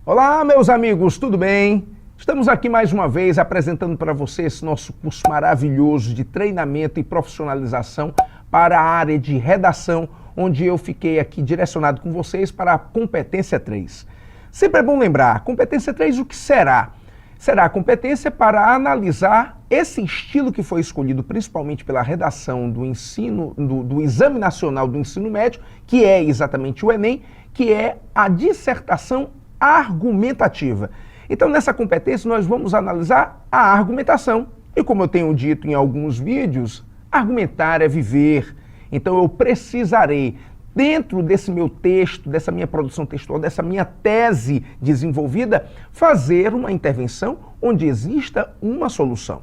Olá, meus amigos, tudo bem? Estamos aqui mais uma vez apresentando para vocês nosso curso maravilhoso de treinamento e profissionalização para a área de redação, onde eu fiquei aqui direcionado com vocês para a competência 3. Sempre é bom lembrar, competência 3 o que será? Será a competência para analisar esse estilo que foi escolhido principalmente pela redação do ensino, do Exame Nacional do Ensino Médio, que é exatamente o Enem, que é a dissertação argumentativa. Então, nessa competência, nós vamos analisar a argumentação. E como eu tenho dito em alguns vídeos, argumentar é viver. Então, eu precisarei, dentro desse meu texto, dessa minha produção textual, dessa minha tese desenvolvida, fazer uma intervenção onde exista uma solução.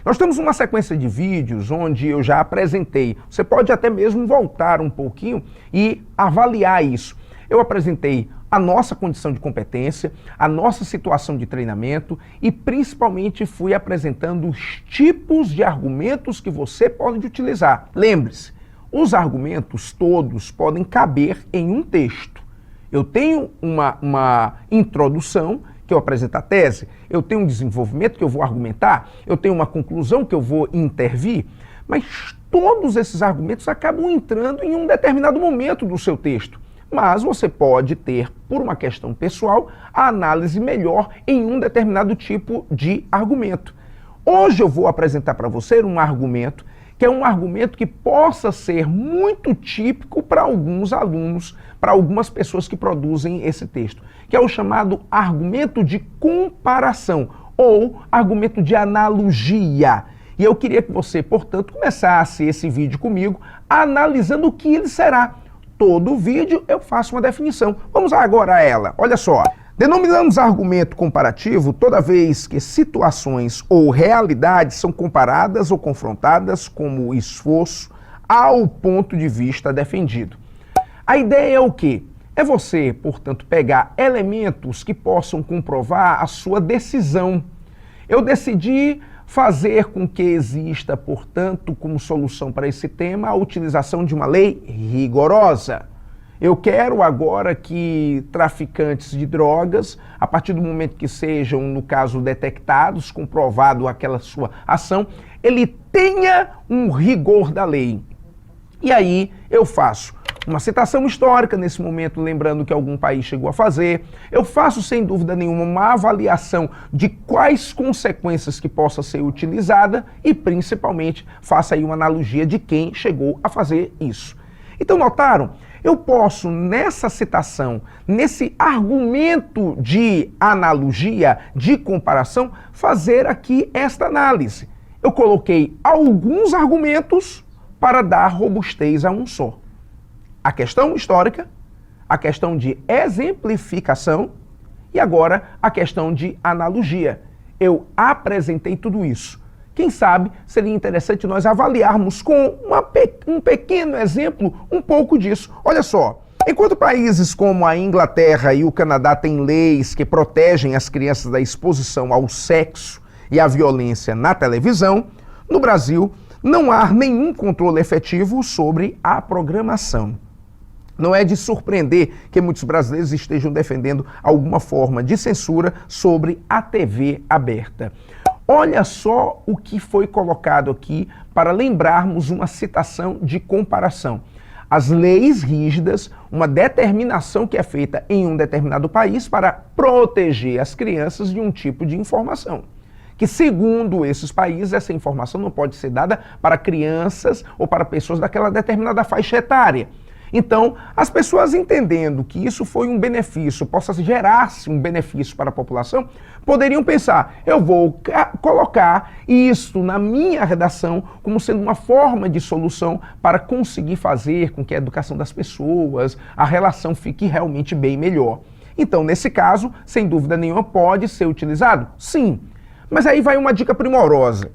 Nós temos uma sequência de vídeos onde eu já apresentei. Você pode até mesmo voltar um pouquinho e avaliar isso. Eu apresentei a nossa condição de competência, a nossa situação de treinamento e principalmente fui apresentando os tipos de argumentos que você pode utilizar. Lembre-se, os argumentos todos podem caber em um texto. Eu tenho uma introdução que eu apresento a tese, eu tenho um desenvolvimento que eu vou argumentar, eu tenho uma conclusão que eu vou intervir, mas todos esses argumentos acabam entrando em um determinado momento do seu texto. Mas você pode ter, por uma questão pessoal, a análise melhor em um determinado tipo de argumento. Hoje eu vou apresentar para você um argumento que é um argumento que possa ser muito típico para alguns alunos, para algumas pessoas que produzem esse texto, que é o chamado argumento de comparação ou argumento de analogia. E eu queria que você, portanto, começasse esse vídeo comigo analisando o que ele será. Todo vídeo eu faço uma definição. Vamos agora a ela. Olha só. Denominamos argumento comparativo toda vez que situações ou realidades são comparadas ou confrontadas como esforço ao ponto de vista defendido. A ideia é o quê? É você, portanto, pegar elementos que possam comprovar a sua decisão. Eu decidi fazer com que exista, portanto, como solução para esse tema, a utilização de uma lei rigorosa. Eu quero agora que traficantes de drogas, a partir do momento que sejam, no caso, detectados, comprovado aquela sua ação, ele tenha um rigor da lei. E aí eu faço uma citação histórica nesse momento, lembrando que algum país chegou a fazer. Eu faço, sem dúvida nenhuma, uma avaliação de quais consequências que possa ser utilizada e, principalmente, faço aí uma analogia de quem chegou a fazer isso. Então, notaram? Eu posso, nessa citação, nesse argumento de analogia, de comparação, fazer aqui esta análise. Eu coloquei alguns argumentos para dar robustez a um só. A questão histórica, a questão de exemplificação e agora a questão de analogia. Eu apresentei tudo isso. Quem sabe seria interessante nós avaliarmos com um pequeno exemplo um pouco disso. Olha só, enquanto países como a Inglaterra e o Canadá têm leis que protegem as crianças da exposição ao sexo e à violência na televisão, no Brasil não há nenhum controle efetivo sobre a programação. Não é de surpreender que muitos brasileiros estejam defendendo alguma forma de censura sobre a TV aberta. Olha só o que foi colocado aqui para lembrarmos uma citação de comparação. As leis rígidas, uma determinação que é feita em um determinado país para proteger as crianças de um tipo de informação. Que, segundo esses países, essa informação não pode ser dada para crianças ou para pessoas daquela determinada faixa etária. Então, as pessoas entendendo que isso foi um benefício, possa gerar-se um benefício para a população, poderiam pensar, eu vou colocar isso na minha redação como sendo uma forma de solução para conseguir fazer com que a educação das pessoas, a relação fique realmente bem melhor. Então, nesse caso, sem dúvida nenhuma, pode ser utilizado? Sim. Mas aí vai uma dica primorosa.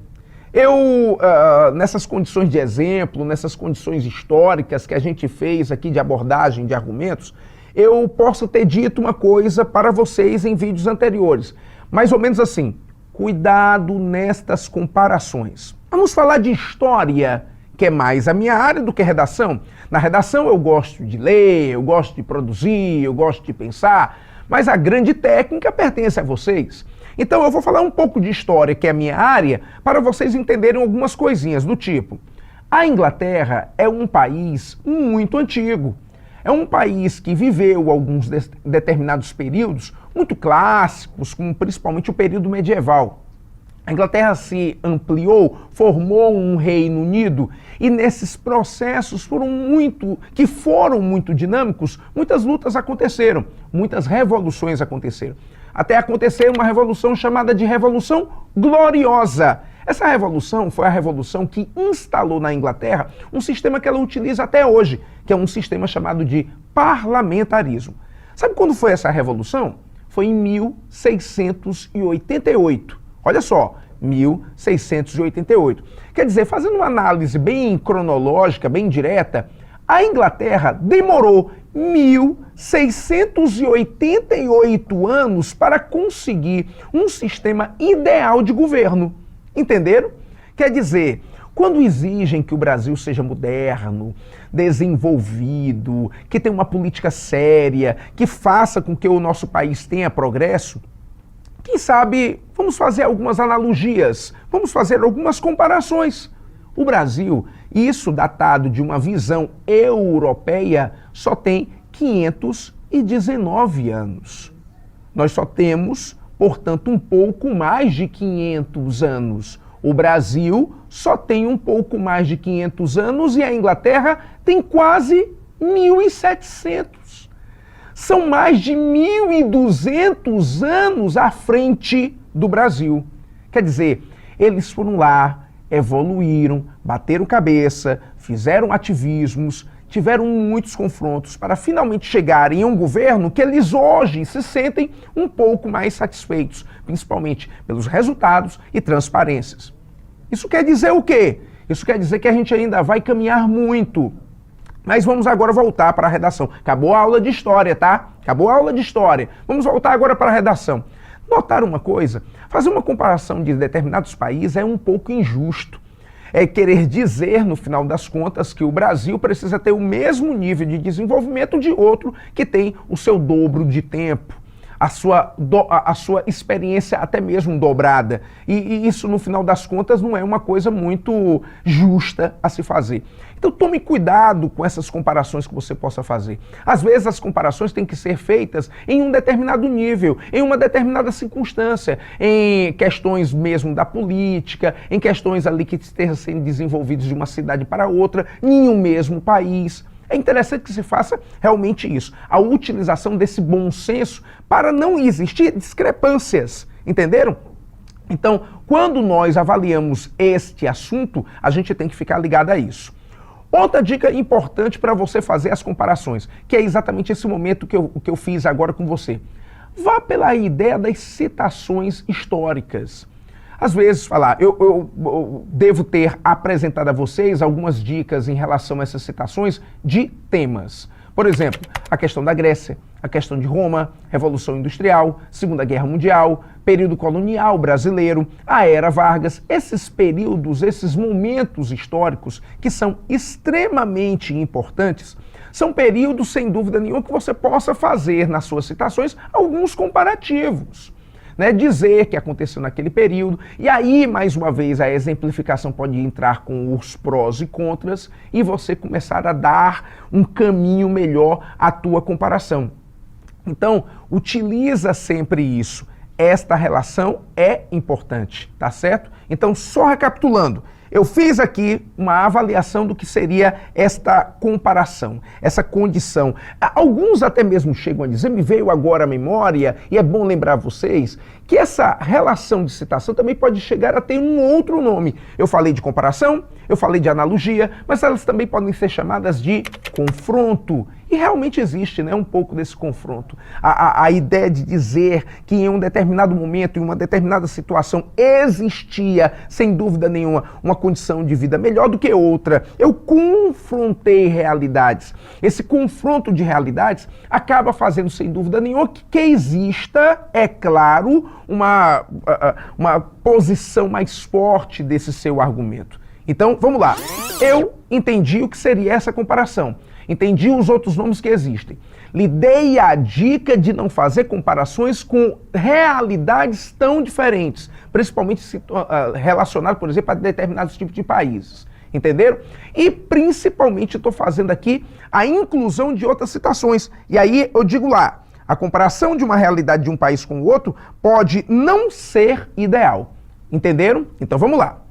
Nessas condições de exemplo, nessas condições históricas que a gente fez aqui de abordagem de argumentos, eu posso ter dito uma coisa para vocês em vídeos anteriores. Mais ou menos assim, cuidado nestas comparações. Vamos falar de história, que é mais a minha área do que redação. Na redação eu gosto de ler, eu gosto de produzir, eu gosto de pensar, mas a grande técnica pertence a vocês. Então eu vou falar um pouco de história, que é a minha área, para vocês entenderem algumas coisinhas do tipo. A Inglaterra é um país muito antigo. É um país que viveu alguns determinados períodos muito clássicos, como principalmente o período medieval. A Inglaterra se ampliou, formou um Reino Unido e nesses processos que foram muito dinâmicos, muitas lutas aconteceram, muitas revoluções aconteceram. Até acontecer uma revolução chamada de Revolução Gloriosa. Essa revolução foi a revolução que instalou na Inglaterra um sistema que ela utiliza até hoje, que é um sistema chamado de parlamentarismo. Sabe quando foi essa revolução? Foi em 1688. Olha só, 1688. Quer dizer, fazendo uma análise bem cronológica, bem direta, a Inglaterra demorou 1688 anos para conseguir um sistema ideal de governo. Entenderam? Quer dizer, quando exigem que o Brasil seja moderno, desenvolvido, que tenha uma política séria, que faça com que o nosso país tenha progresso, quem sabe vamos fazer algumas analogias, vamos fazer algumas comparações. O Brasil, isso datado de uma visão europeia, só tem 519 anos. Nós só temos, portanto, um pouco mais de 500 anos. O Brasil só tem um pouco mais de 500 anos e a Inglaterra tem quase 1.700. São mais de 1.200 anos à frente do Brasil. Quer dizer, eles foram lá, evoluíram, bateram cabeça, fizeram ativismos, tiveram muitos confrontos para finalmente chegarem a um governo que eles hoje se sentem um pouco mais satisfeitos, principalmente pelos resultados e transparências. Isso quer dizer o quê? Isso quer dizer que a gente ainda vai caminhar muito. Mas vamos agora voltar para a redação. Acabou a aula de história, tá? Acabou a aula de história. Vamos voltar agora para a redação. Notar uma coisa, fazer uma comparação de determinados países é um pouco injusto. É querer dizer, no final das contas, que o Brasil precisa ter o mesmo nível de desenvolvimento de outro que tem o seu dobro de tempo, a sua experiência até mesmo dobrada. E isso, no final das contas, não é uma coisa muito justa a se fazer. Então tome cuidado com essas comparações que você possa fazer. Às vezes as comparações têm que ser feitas em um determinado nível, em uma determinada circunstância, em questões mesmo da política, em questões ali que estejam sendo desenvolvidas de uma cidade para outra, em um mesmo país. É interessante que se faça realmente isso, a utilização desse bom senso para não existir discrepâncias, entenderam? Então, quando nós avaliamos este assunto, a gente tem que ficar ligado a isso. Outra dica importante para você fazer as comparações, que é exatamente esse momento que eu fiz agora com você. Vá pela ideia das citações históricas. Às vezes, eu devo ter apresentado a vocês algumas dicas em relação a essas citações de temas. Por exemplo, a questão da Grécia, a questão de Roma, Revolução Industrial, Segunda Guerra Mundial, período colonial brasileiro, a Era Vargas, esses períodos, esses momentos históricos que são extremamente importantes, são períodos, sem dúvida nenhuma, que você possa fazer nas suas citações alguns comparativos. Né, dizer que aconteceu naquele período, e aí, mais uma vez, a exemplificação pode entrar com os prós e contras, e você começar a dar um caminho melhor à tua comparação. Então, utiliza sempre isso. Esta relação é importante, tá certo? Então, só recapitulando, eu fiz aqui uma avaliação do que seria esta comparação, essa condição. Alguns até mesmo chegam a dizer, me veio agora à memória, e é bom lembrar vocês, que essa relação de citação também pode chegar a ter um outro nome. Eu falei de comparação, eu falei de analogia, mas elas também podem ser chamadas de confronto. E realmente existe, né, um pouco desse confronto. A ideia de dizer que em um determinado momento, em uma determinada situação, existia, sem dúvida nenhuma, uma condição de vida melhor do que outra. Eu confrontei realidades. Esse confronto de realidades acaba fazendo, sem dúvida nenhuma, que exista, é claro, uma posição mais forte desse seu argumento. Então, vamos lá. Eu entendi o que seria essa comparação. Entendi os outros nomes que existem. Lhe dei a dica de não fazer comparações com realidades tão diferentes, principalmente relacionado, por exemplo, a determinados tipos de países. Entenderam? E principalmente estou fazendo aqui a inclusão de outras citações. E aí eu digo lá, a comparação de uma realidade de um país com o outro pode não ser ideal. Entenderam? Então vamos lá.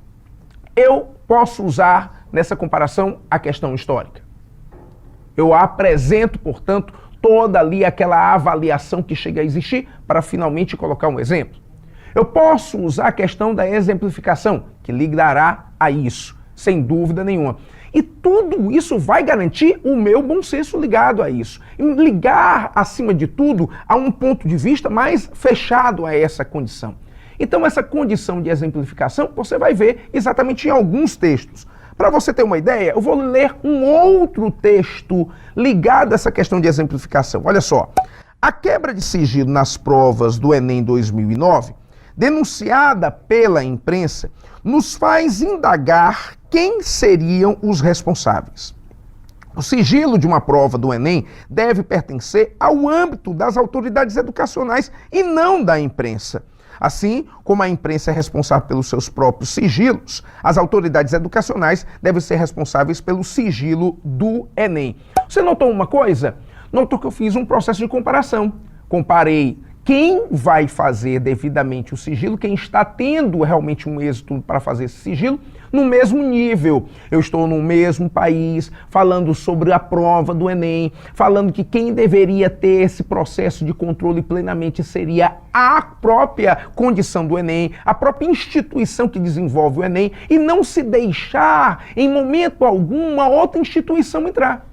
Eu posso usar nessa comparação a questão histórica. Eu apresento, portanto, toda ali aquela avaliação que chega a existir para finalmente colocar um exemplo. Eu posso usar a questão da exemplificação, que ligará a isso, sem dúvida nenhuma. E tudo isso vai garantir o meu bom senso ligado a isso. E ligar, acima de tudo, a um ponto de vista mais fechado a essa condição. Então, essa condição de exemplificação, você vai ver exatamente em alguns textos. Para você ter uma ideia, eu vou ler um outro texto ligado a essa questão de exemplificação. Olha só. A quebra de sigilo nas provas do Enem 2009, denunciada pela imprensa, nos faz indagar quem seriam os responsáveis. O sigilo de uma prova do Enem deve pertencer ao âmbito das autoridades educacionais e não da imprensa. Assim como a imprensa é responsável pelos seus próprios sigilos, as autoridades educacionais devem ser responsáveis pelo sigilo do Enem. Você notou uma coisa? Notou que eu fiz um processo de comparação. Comparei quem vai fazer devidamente o sigilo, quem está tendo realmente um êxito para fazer esse sigilo, no mesmo nível. Eu estou no mesmo país, falando sobre a prova do Enem, falando que quem deveria ter esse processo de controle plenamente seria a própria condição do Enem, a própria instituição que desenvolve o Enem, e não se deixar, em momento algum, uma outra instituição entrar.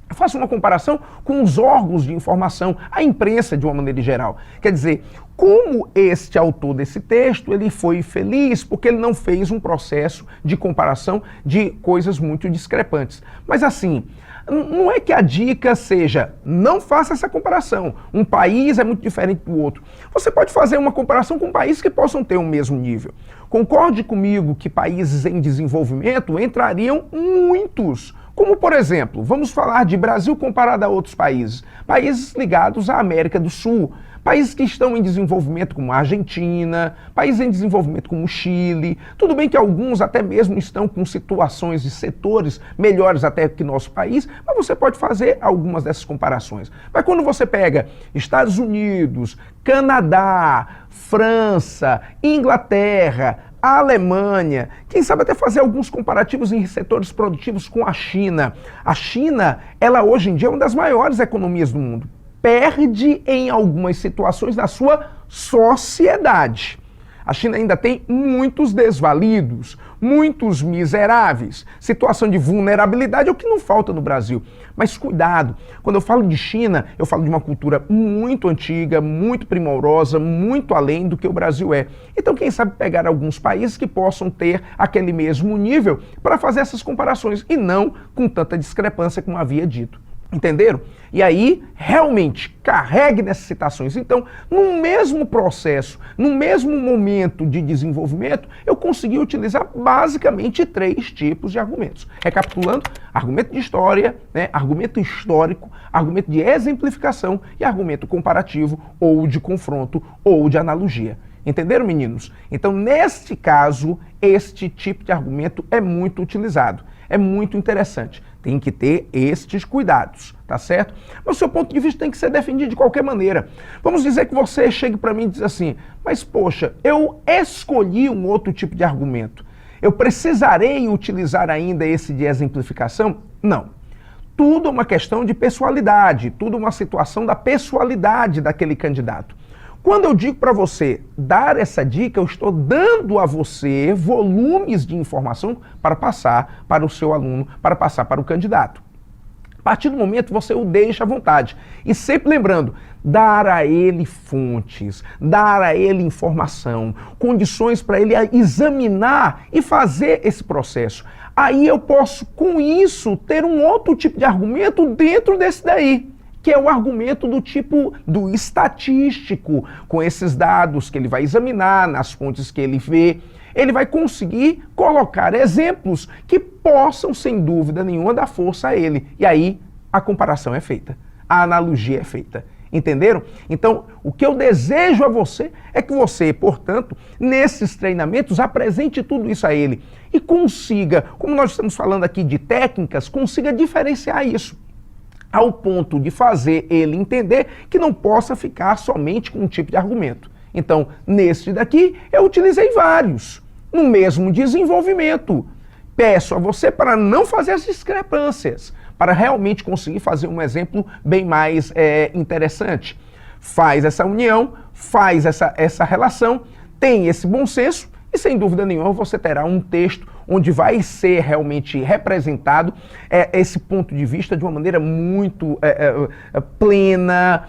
Eu faço uma comparação com os órgãos de informação, a imprensa de uma maneira geral. Quer dizer, como este autor desse texto, ele foi feliz porque ele não fez um processo de comparação de coisas muito discrepantes. Mas assim, não é que a dica seja, não faça essa comparação. Um país é muito diferente do outro. Você pode fazer uma comparação com países que possam ter o mesmo nível. Concorde comigo que países em desenvolvimento entrariam muitos. Como, por exemplo, vamos falar de Brasil comparado a outros países. Países ligados à América do Sul. Países que estão em desenvolvimento como a Argentina, países em desenvolvimento como o Chile. Tudo bem que alguns até mesmo estão com situações de setores melhores até que nosso país, mas você pode fazer algumas dessas comparações. Mas quando você pega Estados Unidos, Canadá, França, Inglaterra, a Alemanha, quem sabe até fazer alguns comparativos em setores produtivos com a China. A China, ela hoje em dia é uma das maiores economias do mundo. Perde em algumas situações na sua sociedade. A China ainda tem muitos desvalidos, muitos miseráveis. Situação de vulnerabilidade é o que não falta no Brasil. Mas cuidado, quando eu falo de China, eu falo de uma cultura muito antiga, muito primorosa, muito além do que o Brasil é. Então, quem sabe pegar alguns países que possam ter aquele mesmo nível para fazer essas comparações e não com tanta discrepância como havia dito. Entenderam? E aí, realmente, carregue nessas citações. Então, no mesmo processo, no mesmo momento de desenvolvimento, eu consegui utilizar basicamente 3 tipos de argumentos. Recapitulando, argumento de história, argumento histórico, argumento de exemplificação e argumento comparativo ou de confronto ou de analogia. Entenderam, meninos? Então, neste caso, este tipo de argumento é muito utilizado. É muito interessante. Tem que ter estes cuidados, tá certo? Mas o seu ponto de vista tem que ser defendido de qualquer maneira. Vamos dizer que você chegue para mim e diz assim, mas poxa, eu escolhi um outro tipo de argumento. Eu precisarei utilizar ainda esse de exemplificação? Não. Tudo é uma questão de pessoalidade, tudo é uma situação da pessoalidade daquele candidato. Quando eu digo para você dar essa dica, eu estou dando a você volumes de informação para passar para o seu aluno, para passar para o candidato. A partir do momento você o deixa à vontade. E sempre lembrando, dar a ele fontes, dar a ele informação, condições para ele examinar e fazer esse processo. Aí eu posso, com isso, ter um outro tipo de argumento dentro desse daí, que é o argumento do tipo do estatístico, com esses dados que ele vai examinar, nas fontes que ele vê. ele vai conseguir colocar exemplos que possam, sem dúvida nenhuma, dar força a ele. E aí a comparação é feita, a analogia é feita. Entenderam? Então, o que eu desejo a você é que você, portanto, nesses treinamentos, apresente tudo isso a ele e consiga, como nós estamos falando aqui de técnicas, consiga diferenciar isso, ao ponto de fazer ele entender que não possa ficar somente com um tipo de argumento. Então, neste daqui, eu utilizei vários, no mesmo desenvolvimento. Peço a você para não fazer as discrepâncias, para realmente conseguir fazer um exemplo bem mais interessante. Faz essa união, faz essa relação, tem esse bom senso e, sem dúvida nenhuma, você terá um texto onde vai ser realmente representado esse ponto de vista de uma maneira muito plena,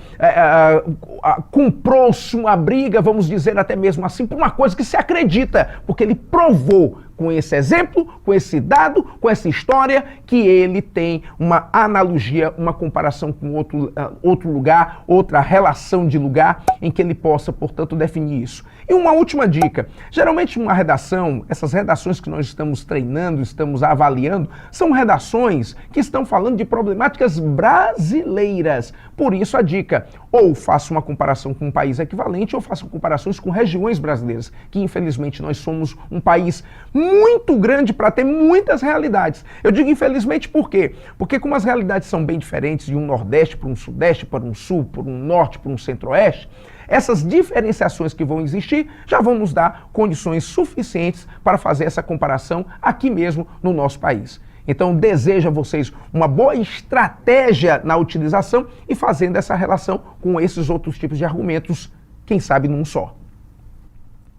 comprou-se uma briga, vamos dizer até mesmo assim, por uma coisa que se acredita, porque ele provou com esse exemplo, com esse dado, com essa história, que ele tem uma analogia, uma comparação com outro lugar, outra relação de lugar, em que ele possa, portanto, definir isso. E uma última dica, geralmente uma redação, essas redações que nós estamos treinando, estamos avaliando, são redações que estão falando de problemáticas brasileiras. Por isso a dica, ou faça uma comparação com um país equivalente, ou faça comparações com regiões brasileiras, que infelizmente nós somos um país muito grande para ter muitas realidades. Eu digo infelizmente por quê? Porque como as realidades são bem diferentes, de um Nordeste para um Sudeste, para um Sul, para um Norte, para um Centro-Oeste, essas diferenciações que vão existir já vão nos dar condições suficientes para fazer essa comparação aqui mesmo no nosso país. Então, desejo a vocês uma boa estratégia na utilização e fazendo essa relação com esses outros tipos de argumentos, quem sabe num só.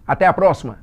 Até a próxima!